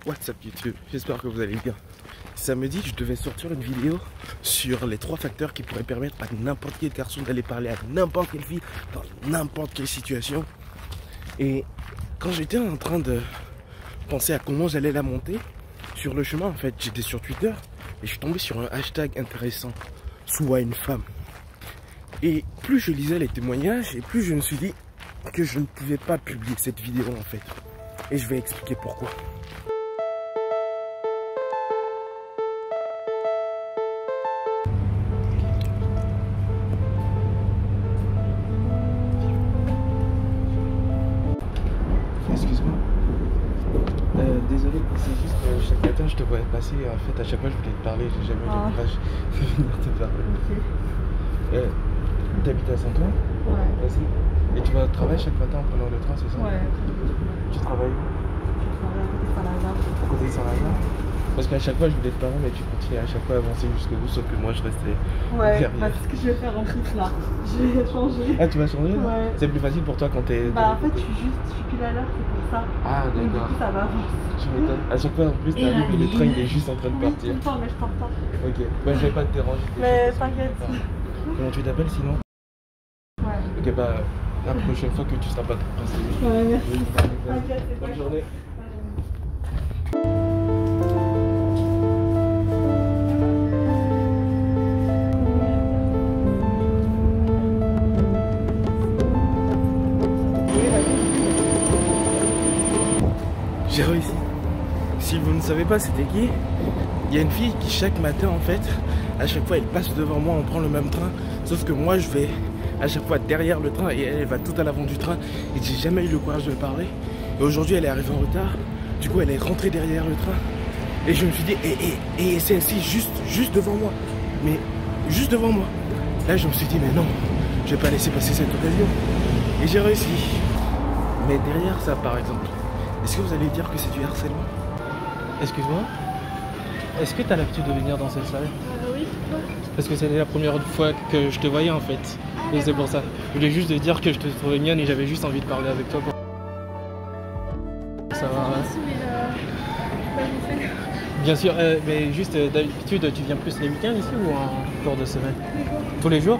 What's up YouTube, j'espère que vous allez bien. Samedi, je devais sortir une vidéo sur les 3 facteurs qui pourraient permettre à n'importe quel garçon d'aller parler à n'importe quelle fille dans n'importe quelle situation. Et quand j'étais en train de penser à comment j'allais la monter, sur le chemin en fait, j'étais sur Twitter et je suis tombé sur un hashtag intéressant, soit une femme. Et plus je lisais les témoignages et plus je me suis dit que je ne pouvais pas publier cette vidéo en fait. Et je vais expliquer pourquoi. Excuse-moi. Désolé, c'est juste que chaque matin je te voyais passer. En fait, à chaque fois je voulais te parler, j'ai jamais eu le courage de venir te parler. Okay. T'habites à Saint-Ouen? Ouais. Vas-y. Et tu vas au travail chaque matin en prenant le train, c'est ça? Ouais. Tu travailles où? Je travaille à côté de Saint-Lazare. À côté de Saint-Lazare? Parce qu'à chaque fois je voulais te parler, mais tu continues à chaque fois à avancer jusqu'au bout, sauf que moi je restais derrière. Bah, c'est ce que je vais faire en plus là. Je vais changer. Ah, tu vas changer là? Ouais. C'est plus facile pour toi quand t'es... Bah en fait je suis pile à l'heure, c'est pour ça. Ah Donc du d'accord. coup ça va vite. Tu m'étonnes. À chaque fois en plus t'arrives et le train il est juste en train de Oui, partir. tout le temps, mais je t'en pas. Ok, bah je vais pas te déranger. Mais t'inquiète. Comment tu t'appelles sinon? Ouais. Ok, bah la prochaine fois que tu seras pas trop pressé. Ouais, merci. Oui, T'inquiète, c'est pas bonne journée. J'ai réussi. Si vous ne savez pas c'était qui, il y a une fille qui chaque matin en fait, à chaque fois elle passe devant moi, on prend le même train, sauf que moi je vais à chaque fois derrière le train et elle va tout à l'avant du train et j'ai jamais eu le courage de parler. Et aujourd'hui elle est arrivée en retard, du coup elle est rentrée derrière le train et je me suis dit, et c'est ainsi juste devant moi, mais juste devant moi. Là je me suis dit mais non, je vais pas laisser passer cette occasion et j'ai réussi. Mais derrière ça par exemple, est-ce que vous allez dire que c'est du harcèlement? Excuse-moi, est-ce que tu as l'habitude de venir dans cette salle? Oui. Parce que c'était la première fois que je te voyais en fait. Et c'est pour ça. Je voulais juste te dire que je te trouvais mignonne et j'avais juste envie de parler avec toi. Ça va. Merci, mais Bien sûr, mais juste d'habitude, tu viens plus les week-ends ici ou en cours de semaine? Tous les jours?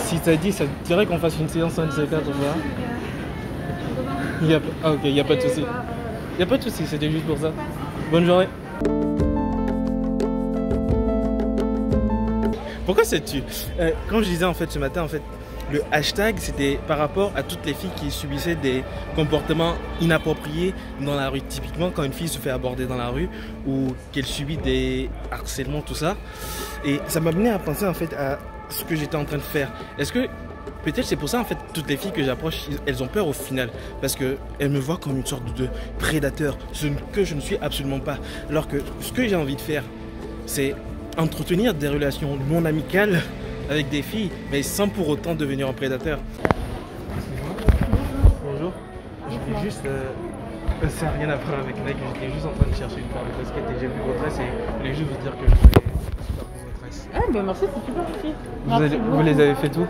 Si ça dit, ça te dirait qu'on fasse une séance un de ces quatre, voilà. Ah ok, il n'y a pas de souci. Il n'y a pas de souci, c'était juste pour ça. Bonne journée. Pourquoi sais-tu? Quand je disais en fait ce matin, en fait, le hashtag c'était par rapport à toutes les filles qui subissaient des comportements inappropriés dans la rue. Typiquement quand une fille se fait aborder dans la rue ou qu'elle subit des harcèlements, tout ça. Et ça m'a amené à penser en fait à ce que j'étais en train de faire. Est-ce que peut-être c'est pour ça en fait toutes les filles que j'approche, elles ont peur au final parce qu'elles me voient comme une sorte de prédateur, ce que je ne suis absolument pas. Alors que ce que j'ai envie de faire, c'est entretenir des relations non amicales avec des filles, mais sans pour autant devenir un prédateur. Bonjour. J'étais juste... ça n'a rien à voir avec Nike, j'étais juste en train de chercher une paire de baskets et j'ai vu votre tresse et je voulais juste vous dire que je trouvais super beau votre tresse. Ah bah merci, c'est super gentil. Vous les avez fait tout?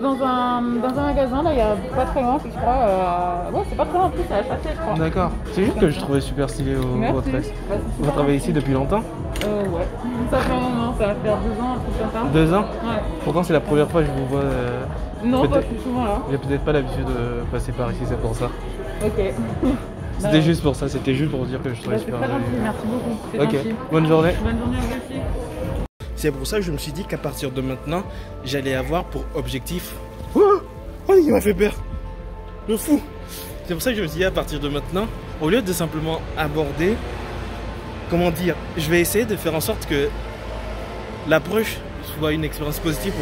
Dans un magasin, là, il y a pas très loin, je crois. Ouais, c'est pas très loin en plus, c'est à HAC, je crois. D'accord. C'est juste que je trouvais super stylé votre tresse. Bah, Vous travaillez ici depuis longtemps? Ouais. Ça fait un moment, ça va faire 2 ans, un truc comme ça. 2 ans? Ouais. Pourtant c'est la première fois que je vous vois. Non, pas plus souvent là. J'ai peut-être pas l'habitude de passer par ici, c'est pour ça. Ok. C'était juste pour ça, c'était juste pour dire que je trouvais C'est super très joli. gentil, merci beaucoup. C'est Ok, gentil. bonne journée. Bonne journée à vous aussi. C'est pour ça que je me suis dit qu'à partir de maintenant, j'allais avoir pour objectif... Oh, il m'a fait peur. Le fou. C'est pour ça que je me suis dit à partir de maintenant, au lieu de simplement aborder, comment dire, je vais essayer de faire en sorte que l'approche soit une expérience positive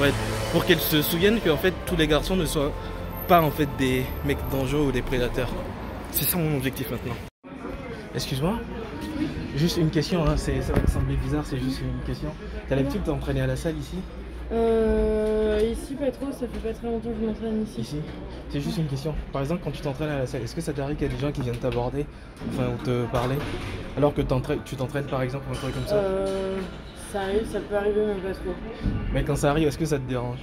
pour qu'elle se souvienne qu'en fait tous les garçons ne soient pas en fait des mecs dangereux ou des prédateurs. C'est ça mon objectif maintenant. Excuse-moi, juste une question, hein, ça va te sembler bizarre, c'est juste une question. T'as l'habitude de t'entraîner à la salle ici? Ici pas trop, ça fait pas très longtemps que je m'entraîne ici. Ici? C'est juste une question. Par exemple, quand tu t'entraînes à la salle, est-ce que ça t'arrive qu'il y a des gens qui viennent t'aborder, enfin, ou te parler, alors que tu t'entraînes par exemple, un truc comme ça? Ça arrive, ça peut arriver, mais pas trop. Mais quand ça arrive, est-ce que ça te dérange?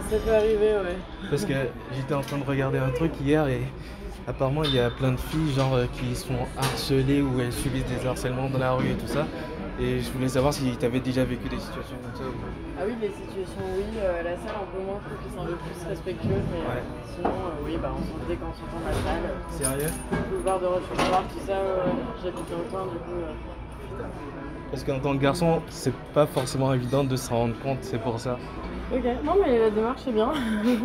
Ça peut arriver, ouais. Parce que j'étais en train de regarder un truc hier et apparemment il y a plein de filles genre qui sont harcelées ou elles subissent des harcèlements dans la rue et tout ça. Et je voulais savoir si tu avais déjà vécu des situations comme ça ou pas. Ah oui, les situations, oui. La salle, un peu moins, je trouve que c'est un peu plus respectueux. Mais Ouais. sinon, oui, bah, on s'entendait quand on s'entend la salle. Sérieux? Le boulevard de Rochefort, tout ça, j'habite dans le coin, du coup. Parce qu'en tant que garçon, c'est pas forcément évident de se rendre compte, c'est pour ça. Ok, non, mais la démarche est bien.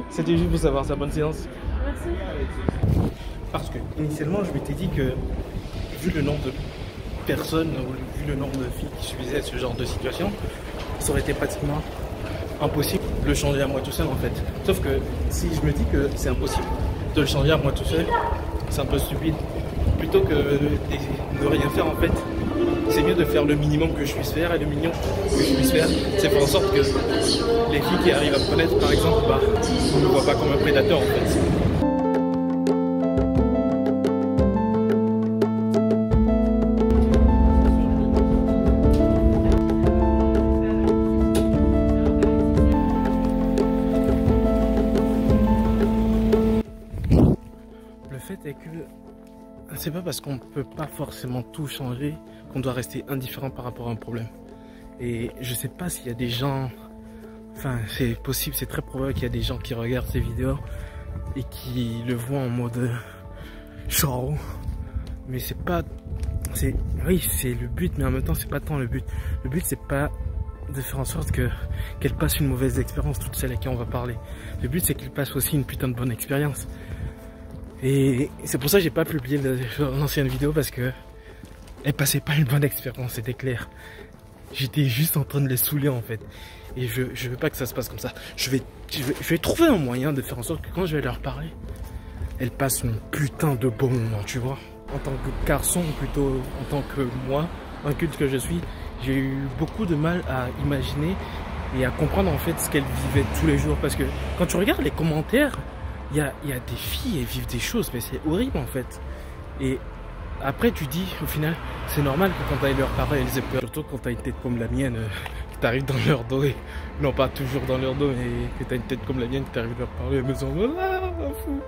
C'était juste pour savoir sa bonne séance. Merci. Parce que initialement, je m'étais dit que vu le nombre de personnes ou vu le nombre de filles qui subissaient ce genre de situation, ça aurait été pratiquement impossible de le changer à moi tout seul en fait. Sauf que si je me dis que c'est impossible de le changer à moi tout seul, c'est un peu stupide. Plutôt que de rien faire en fait, c'est mieux de faire le minimum que je puisse faire, et le minimum que je puisse faire, c'est faire en sorte que les filles qui arrivent à me connaître par exemple, bah, on ne me voit pas comme un prédateur en fait. Le fait est que c'est pas parce qu'on ne peut pas forcément tout changer qu'on doit rester indifférent par rapport à un problème. Et je sais pas s'il y a des gens, enfin c'est possible, c'est très probable qu'il y a des gens qui regardent ces vidéos et qui le voient en mode show. Mais c'est pas, oui c'est le but, mais en même temps c'est pas tant le but. Le but c'est pas de faire en sorte qu'elle passe une mauvaise expérience, toutes celles à qui on va parler. Le but c'est qu'elle passe aussi une putain de bonne expérience. Et c'est pour ça que j'ai pas publié l'ancienne vidéo, parce que elle passait pas une bonne expérience, c'était clair. J'étais juste en train de les saouler en fait. Et je veux pas que ça se passe comme ça. Je vais trouver un moyen de faire en sorte que quand je vais leur parler, elles passent un putain de beau moment, tu vois. En tant que garçon, ou plutôt en tant que moi, un culte que je suis, j'ai eu beaucoup de mal à imaginer et à comprendre en fait ce qu'elles vivaient tous les jours. Parce que quand tu regardes les commentaires, il y a des filles, elles vivent des choses, mais c'est horrible en fait. Et après tu dis, au final, c'est normal que quand tu ailles leur parler, elles aient peur. Surtout quand tu as une tête comme la mienne, que tu arrives dans leur dos, et non pas toujours dans leur dos, mais que tu as une tête comme la mienne, que tu arrives à leur parler, elles me disent « Ah, fou !»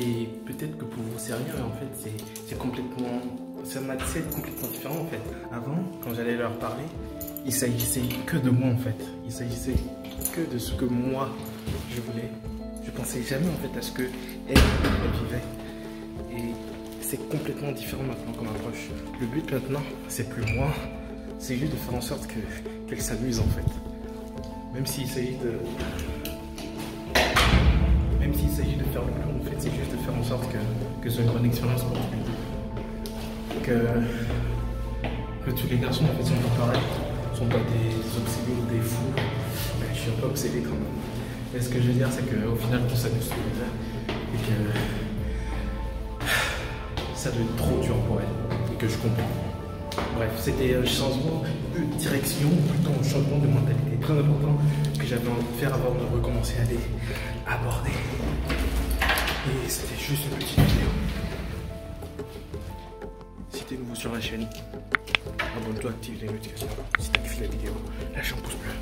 Et peut-être que pour vous c'est rien, mais en fait c'est complètement, c'est un mindset complètement différent en fait. Avant, quand j'allais leur parler, il s'agissait que de moi en fait. Il s'agissait que de ce que moi je voulais. Je pensais jamais en fait à ce que elle vivait. Et c'est complètement différent maintenant comme approche. Le but maintenant, c'est plus moi, c'est juste de faire en sorte qu'elle s'amuse en fait. Même s'il s'agit de faire le plan, en fait, c'est juste de faire en sorte que ce soit une bonne expérience pour tout le monde. Que tous les garçons en fait sont pas pareils, sont pas des obsédés ou des fous. Mais je suis un peu obsédé quand même. Et ce que je veux dire, c'est qu'au final, tout ça nous saoule et que ça devient trop dur pour elle et que je comprends. Bref, c'était un changement de direction, ou plutôt un changement de mentalité très important que j'avais envie de faire avant de recommencer à les aborder. Et c'était juste une petite vidéo. Si t'es nouveau sur la chaîne, abonne-toi, active les notifications. Si t'as kiffé la vidéo, lâche un pouce bleu.